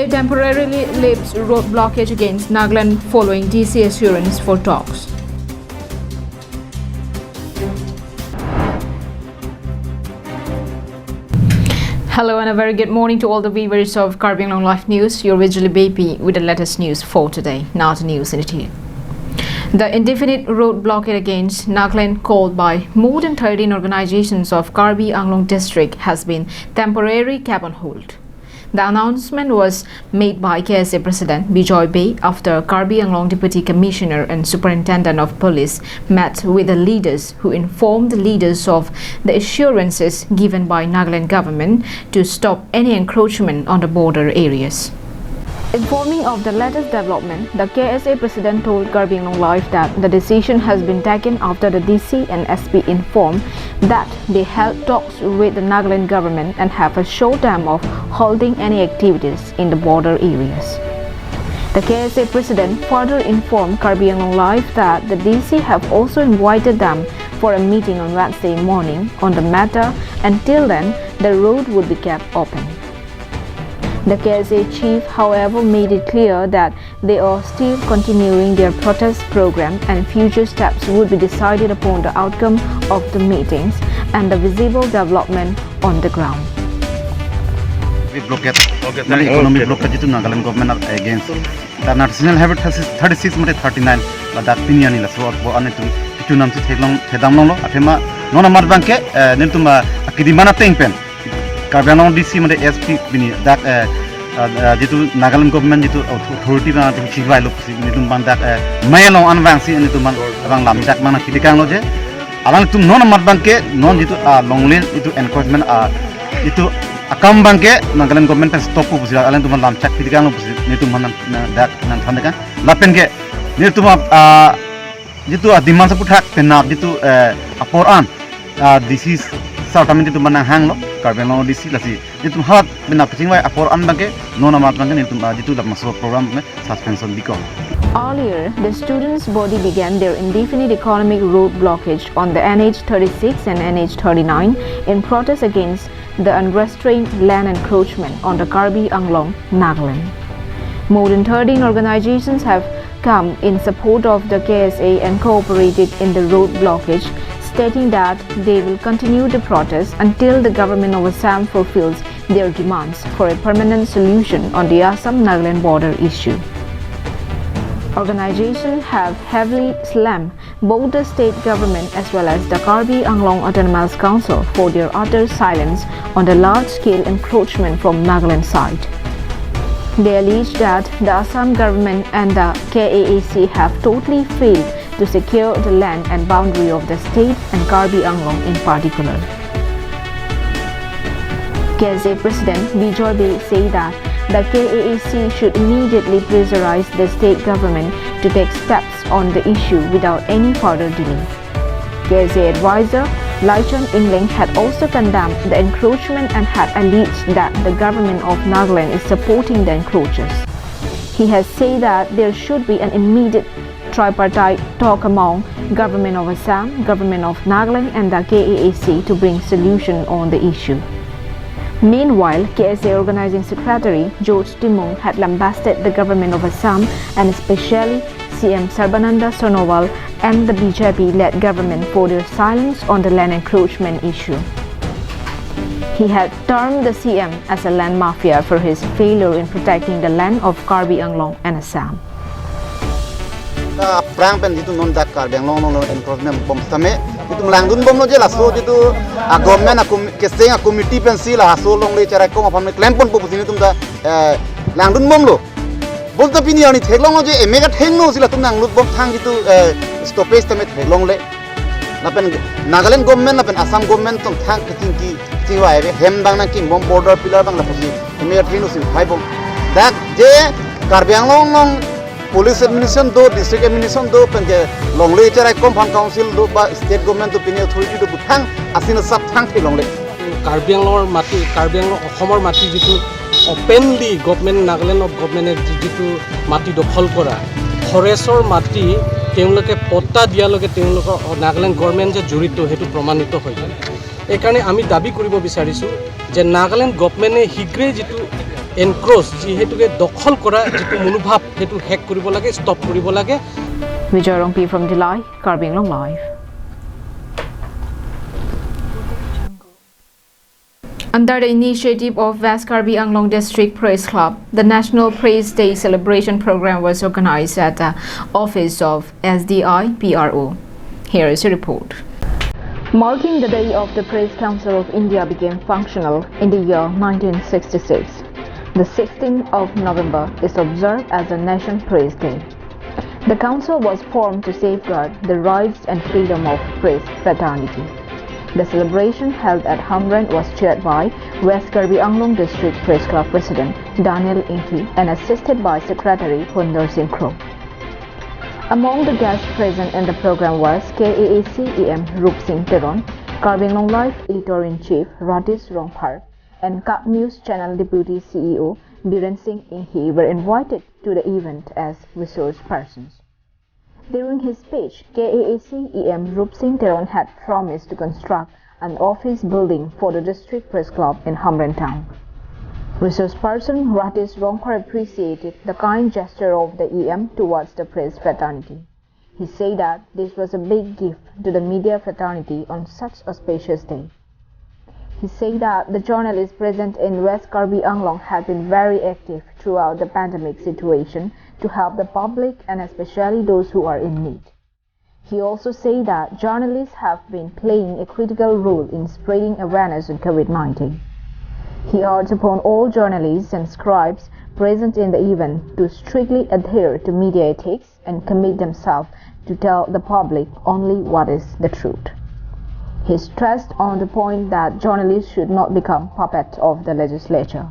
KSA temporarily lifts road blockage against Nagaland following DC assurance for talks. Hello and a very good morning to all the viewers of Karbi Anglong Live News. You're visually baby with the latest news for today. Now the news in detail. The indefinite road blockade against Nagaland called by more than 13 organizations of Karbi Anglong district has been temporarily kept on hold. The announcement was made by KSA President Bijoy Bey after Karbi Anglong Deputy Commissioner and Superintendent of Police met with the leaders who informed the leaders of the assurances given by Nagaland government to stop any encroachment on the border areas. Informing of the latest development, the KSA President told Karbi Anglong Live that the decision has been taken after the DC and SP informed that they held talks with the Nagaland government and have assured them of holding any activities in the border areas. The KSA President further informed Karbi Anglong Live that the DC have also invited them for a meeting on Wednesday morning on the matter. Until then, the road would be kept open. The KSA chief, however, made it clear that they are still continuing their protest program and future steps would be decided upon the outcome of the meetings and the visible development on the ground. Blockade, economic blockade to Nagaland government against the national habit has 36 39 but that opinion is what on to nam to thedam lo athema nona mar banke nentuma akidimana tengpen Karbi Anglong DC made SP bini that jitu Nagaland government jitu authority na chivai lo nitum ban that mayalo anvangsi nitum bang lam dak mana kidikang lo je alang tum nona mar banke non jitu longlen itu encroachment itu akam bangke Nagaland government stop pu busi alang tum lam chak kidikang lo busi nitum man that nan thandekan lapen ke nitum jitu diman sa puthak penap jitu aporan this is South America to Manahang, Karbi Anglong DC, Lassi, it hot been a pitching by a poor unbanke, no Namatman into Maditu, the Maso program, suspension become. Earlier, the students' body began their indefinite economic road blockage on the NH 36 and NH 39 in protest against the unrestrained land encroachment on the Karbi Anglong, Nagaland. More than 13 organizations have come in support of the KSA and cooperated in the road blockage, stating that they will continue the protest until the government of Assam fulfills their demands for a permanent solution on the Assam-Nagaland border issue. Organizations have heavily slammed both the state government as well as the Karbi Anglong Autonomous Council for their utter silence on the large-scale encroachment from Nagaland side. They allege that the Assam government and the KAAC have totally failed to secure the land and boundary of the state and Karbi Anglong in particular. KSA President Bijoy Bey said that the KAAC should immediately pressurize the state government to take steps on the issue without any further delay. KSA advisor Laichon Ingling had also condemned the encroachment and had alleged that the government of Nagaland is supporting the encroachers. He has said that there should be an immediate tripartite talk among government of Assam, government of Nagaland and the KAAC to bring solution on the issue. Meanwhile, KSA Organizing Secretary George Timong had lambasted the government of Assam and especially CM Sarbananda Sonowal and the BJP-led government for their silence on the land encroachment issue. He had termed the CM as a land mafia for his failure in protecting the land of Karbi Anglong and Assam. Prang pen jitu non dak Karbi Anglong non encroachment bom tame jitu langdun bom lo je laso jitu government keseng committee pen sila haso long le cara ko apam claim pon pupu sini tumda langdun bom lo bolta pini ani theglong lo je emega thengno sila tum nanglut bom thang jitu stoppage tame theglong le napen Nagaland government napen Assam government tum thang kiting ki tiwa ebe hem bang na king bom border pillar bang la pusi emega thengno sim phai bom dak je Karbi Anglong police administration do district administration do penje longle charai compound council do ba state government do pini authority do buthang asina sab thang the longle Karbi Anglong mati Karbi Anglong Assam mati jitu openly government Nagaland of government jitu mati dokhol kora forestor mati তেওঁলোকে পট্টা দিয়ালৈকে তেওঁলোকৰ Nagaland government যে জড়িত হেতু প্ৰমাণিত হৈ যায়। এই কাৰণে আমি দাবী কৰিব বিচাৰিছো যে নাগালেণ্ড গভৰ্ণমেণ্টে শীঘ্ৰে যেটো এনক্ৰোচ যিহেতুকে দখল কৰা যিটো মনোভাৱ সেইটো হেক কৰিব লাগে ষ্টপ কৰিব লাগে Vijay Rongpi from Delhi, Karbi Anglong Live. Under the initiative of West Karbi Anglong District Press Club, the National Press Day celebration program was organized at the office of SDI PRO. Here is a report. Marking the day of the Press Council of India became functional in the year 1966. The 16th of November is observed as the National Press Day. The council was formed to safeguard the rights and freedom of press fraternity. The celebration held at Hamran was chaired by West Karbi Anglong District Press Club President Daniel Inki and assisted by Secretary Hunder Singh Crow. Among the guests present in the program was KAAC EM Rup Singh Teron, Karbi Anglong Live Editor-in-Chief Radis Rongpar, and Kap News Channel Deputy CEO Biren Singh Inhi were invited to the event as resource persons. During his speech, KAAC EM Rup Singh Teron had promised to construct an office building for the district press club in Hamran town. Resource person Radis Rongpar appreciated the kind gesture of the EM towards the press fraternity. He said that this was a big gift to the media fraternity on such a auspicious day. He said that the journalists present in West Karbi Anglong have been very active throughout the pandemic situation to help the public and especially those who are in need. He also said that journalists have been playing a critical role in spreading awareness on COVID-19. He urged upon all journalists and scribes present in the event to strictly adhere to media ethics and commit themselves to tell the public only what is the truth. He stressed on the point that journalists should not become puppets of the legislature.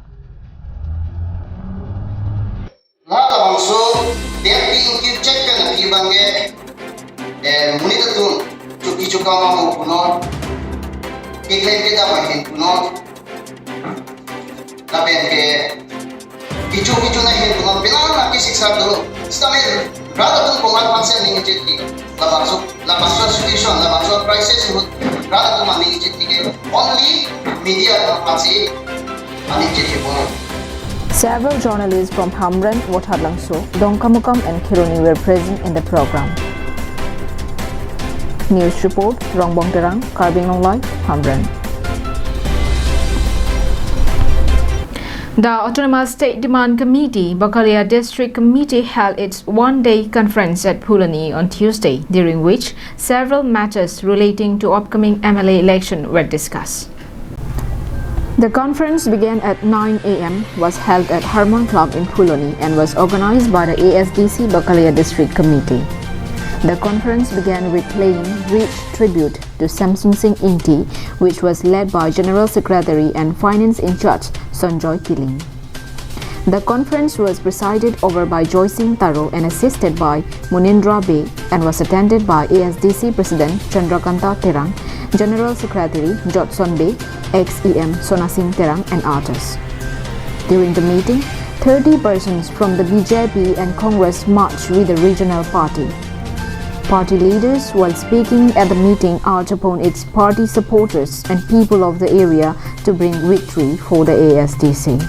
Several journalists from Hamran, Watadlangso, Dongkamukam and Kironi were present in the program. News report, Rongbong Terang, Karbi Anglong Live, Hamran. The Autonomous State Demand Committee, Bakalia District Committee held its one-day conference at Pulani on Tuesday, during which several matters relating to upcoming MLA election were discussed. The conference began at 9 a.m., was held at Harmon Club in Pulani and was organized by the ASDC Bakalia District Committee. The conference began with paying rich tribute to Samson Singh Inti, which was led by General Secretary and Finance in Charge Sanjoy Kiling. The conference was presided over by Joy Singh Taro and assisted by Munindra Bey and was attended by ASDC President Chandrakanta Terang, General Secretary Jotson Bey, ex-EM Sona Singh Terang and others. During the meeting, 30 persons from the BJP and Congress marched with the regional party. Party leaders, while speaking at the meeting, urged upon its party supporters and people of the area to bring victory for the ASDC.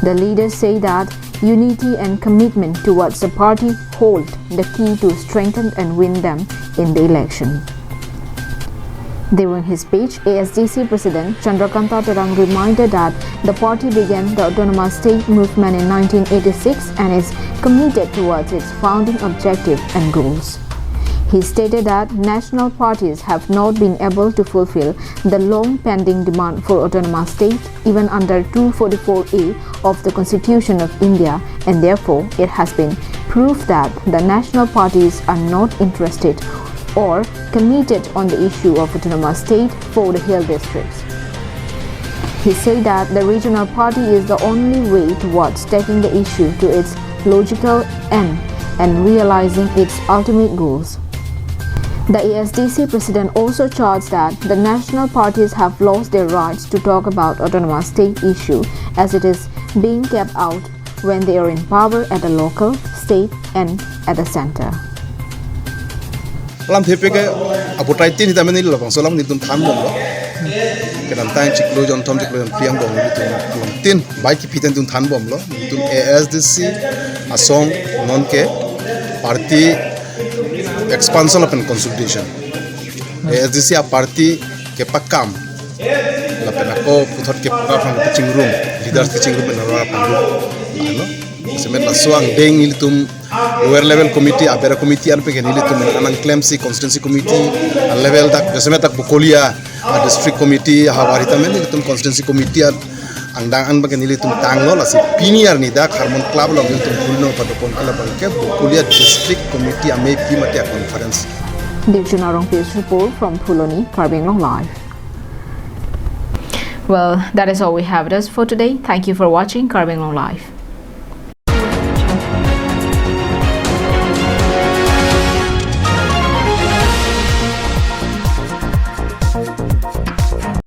The leaders say that unity and commitment towards the party hold the key to strengthen and win them in the election. During his speech, ASDC President Chandrakanta Terang reminded that the party began the autonomous state movement in 1986 and is committed towards its founding objective and goals. He stated that national parties have not been able to fulfill the long-pending demand for autonomous state even under 244A of the Constitution of India, and therefore it has been proved that the national parties are not interested or committed on the issue of autonomous state for the hill districts. He said that the regional party is the only way towards taking the issue to its logical end and realizing its ultimate goals. The ASDC President also charged that the national parties have lost their rights to talk about autonomous state issue as it is being kept out when they are in power at the local, state and at the center. Lam thepeke apotai tin tamani lo bangso lam nitun tham dom lo Kedan tain ciklo jon tom ciklo jon priang bom ni tum tin bai ki piten tum than bom lo tum ASDC asong non ke party expansion of consolidation ASDC a party ke pakam la pena ko puthot ke pa phang pitching room leaders pitching room na ra pandu ano semet la suang deng il tum lower level committee abera committee an pe ke nili tum anang clemcy constituency committee a level tak semet tak bukolia a district committee ha warita men il tum constituency committee angdang an bagen nili tum tanglo la si pinier ni da harmon club lo il tum kulno padopon kala banke bukolia district committee ame pi mate conference. Division Arong News report from Puloni, Karbi Anglong Live. Well, that is all we have with us for today. Thank you for watching Karbi Anglong Live.